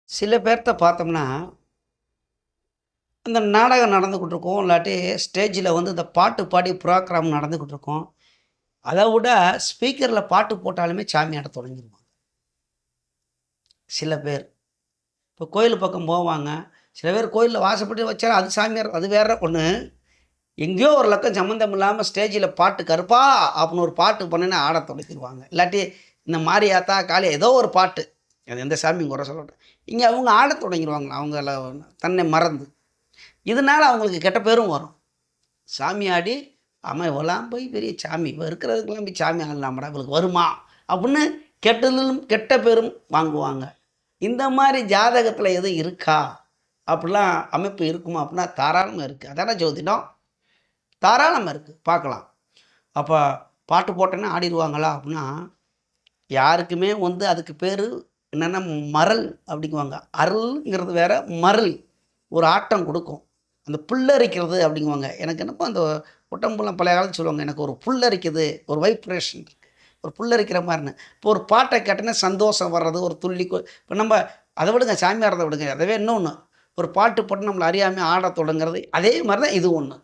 சில பேர்த்த பார்த்தோம்னா, அந்த நாடகம் நடந்துக்கிட்டு இருக்கும். இல்லாட்டி ஸ்டேஜில வந்து இந்த பாட்டு பாடி புரோகிராம் நடந்துக்கிட்டு இருக்கும். அத விட ஸ்பீக்கர்ல பாட்டு போட்டாலுமே சாமி ஆட தொடங்கிருவாங்க. சில பேர். இப்போ கோயில் பக்கம் போவாங்க. சில பேர் கோயில்ல வாசப்படி வச்சா அது சாமியார் அது வேற ஒண்ணு. எங்கேயோ ஒரு லக்கம் சம்மந்தம் இல்லாம ஸ்டேஜில பாட்டு கருப்பா அப்படின்னு ஒரு பாட்டு பண்ணுனா ஆட தொடங்கிருவாங்க. இல்லாட்டி இந்த மாரியாத்தா, காளி ஏதோ ஒரு பாட்டு. அது எந்த சாமியும் குறை சொல்லட்டும். இங்க அவங்க ஆடத் தொடங்கிருவாங்க. அவங்கள தன்னை மறந்து. இதனால அவங்களுக்கு கெட்ட பேரும் வரும். சாமி ஆடி, ஆமா இவலாம் போய் பெரிய சாமி. இவ இருக்கிறதுக்கெல்லாம் போய் சாமி ஆடலாமாடா, இவளுக்கு வருமா? அப்படின்னு கெட்டதிலும் கெட்ட பேரும் வாங்குவாங்க. இந்த மாரி ஜாதகத்தில எதுவும் இருக்கா? அப்படிலாம் அமைப்பு இருக்குமா? அப்படின்னா தாராளமா இருக்கு. அதானே ஜோதிடம். தாராளமா இருக்கு. பார்க்கலாம். அப்ப பாட்டு போட்டோன்னே ஆடிருவாங்களா? அப்படின்னா, யாருக்குமே வந்து அதுக்கு பேரு என்னன்னா மறல் அப்படிங்குவாங்க. அருள்ங்கிறது வேற, மறல் ஒரு ஆட்டம் குடுக்கும். அந்த புல்லரிக்கிறது அப்படிங்குவாங்க. எனக்கு என்னமோ அந்த உடம்புலாம் பழைய காலத்துல சொல்லுவாங்க. எனக்கு ஒரு புல்லரிக்குது, ஒரு வைப்ரேஷன் இருக்கு. ஒரு புல்லரிக்கிற மாரின்னு. இப்போ ஒரு பாட்ட கேட்டோன்னே சந்தோஷம் வர்றது, ஒரு துள்ளி இப்போ நம்ப அத விடுங்க, சாமி ஆடுறத விடுங்க. அதுவே இன்னொன்னு. ஒரு பாட்டு போட்டு நம்மள அறியாம ஆடத் தொடங்குறது, அதே மாரி தான் இது ஒண்ணு.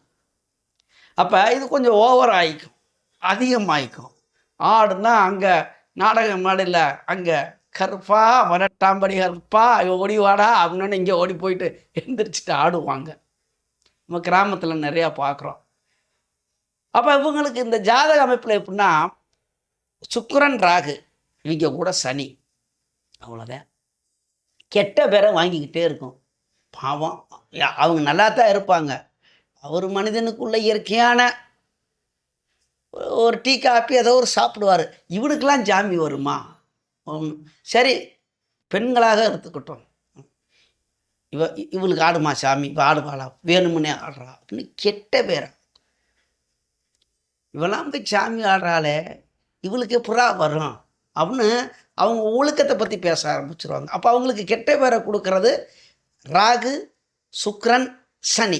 அப்ப இது கொஞ்சம் ஓவர் ஆயிக்கும். அதிகமாயிக்கும். ஆடுனா அங்க நாடக மேடையில அங்க கருப்பா வரட்டாம்படி கருப்பா ஓடி வாடா அப்படின்னோடனே இங்கே ஓடி போயிட்டு எந்திரிச்சிட்டு ஆடுவாங்க. நம்ம கிராமத்துல நிறையா பார்க்குறோம். அப்ப இவங்களுக்கு இந்த ஜாதக அமைப்புல எப்படின்னா, சுக்கிரன், ராகு இவங்க கூட சனி. அவ்வளோதான். கெட்ட பேரை வாங்கிக்கிட்டே இருக்கும். பாவம். அவங்க நல்லா தான் இருப்பாங்க. அவர் மனிதனுக்குள்ள இயற்கையான ஒரு டீ, காப்பி ஏதோ ஒரு சாப்பிடுவாரு. இவனுக்கெல்லாம் ஜாமி வருமா? ம். சரி, பெண்களாக எடுத்துக்கட்டும். இவளுக்கு ஆடுமா சாமி? இவ ஆடுவாளா? வேணுமுன்னே ஆடுறா அப்படின்னு கெட்ட பேரா. இவெல்லாம் போய் சாமி ஆடுறாளே, இவளுக்கு எப்புட்றா வரும்? அப்படின்னு அவங்க ஒழுக்கத்தை பத்தி பேச ஆரம்பிச்சுருவாங்க. அப்ப அவங்களுக்கு கெட்ட பேரை குடுக்கறது ராகு, சுக்கிரன், சனி.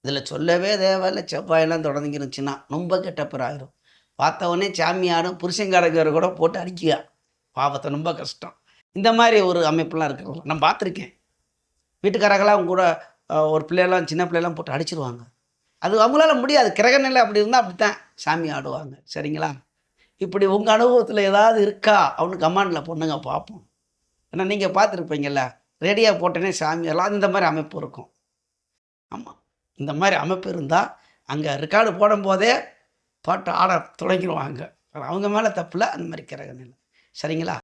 இதுல சொல்லவே தேவையில்ல. செவ்வாயெல்லாம் தொடங்கிருச்சுன்னா ரொம்ப கெட்ட பேர் ஆயிரும். பார்த்தவொடனே சாமி ஆடும், புருஷன்காரங்க கூட போட்டு அடிக்குக. பாவத்தை ரொம்ப கஷ்டம். இந்த மாரி ஒரு அமைப்புலாம் இருக்கிறது நான் பார்த்துருக்கேன். வீட்டுக்காரங்கலாம் அவங்க கூட ஒரு பிள்ளையெல்லாம் சின்ன பிள்ளையெல்லாம் போட்டு அடிச்சுருவாங்க. அது அவங்களால முடியாது. கிரக நிலை அப்படி இருந்தா அப்படித்தான் சாமி ஆடுவாங்க. சரிங்களா? இப்படி உங்க அனுபவத்தில ஏதாவது இருக்கா? அப்படின்னு கமெண்ட்ல பண்ணுங்க பார்ப்போம். ஏன்னா நீங்க பார்த்துருப்பீங்கல்ல. ரேடியோ போட்டோனே சாமி எல்லாம் இந்த மாரி அமைப்பு இருக்கும். ஆமா. இந்த மாரி அமைப்பு இருந்தா, அங்க ரெக்கார்டு போடும்போதே பாட்டு ஆட தொடங்கிருவாங்க. அவங்க மேல தப்பில்ல. அந்த மாரி கிரக நிலை. சரிங்களா?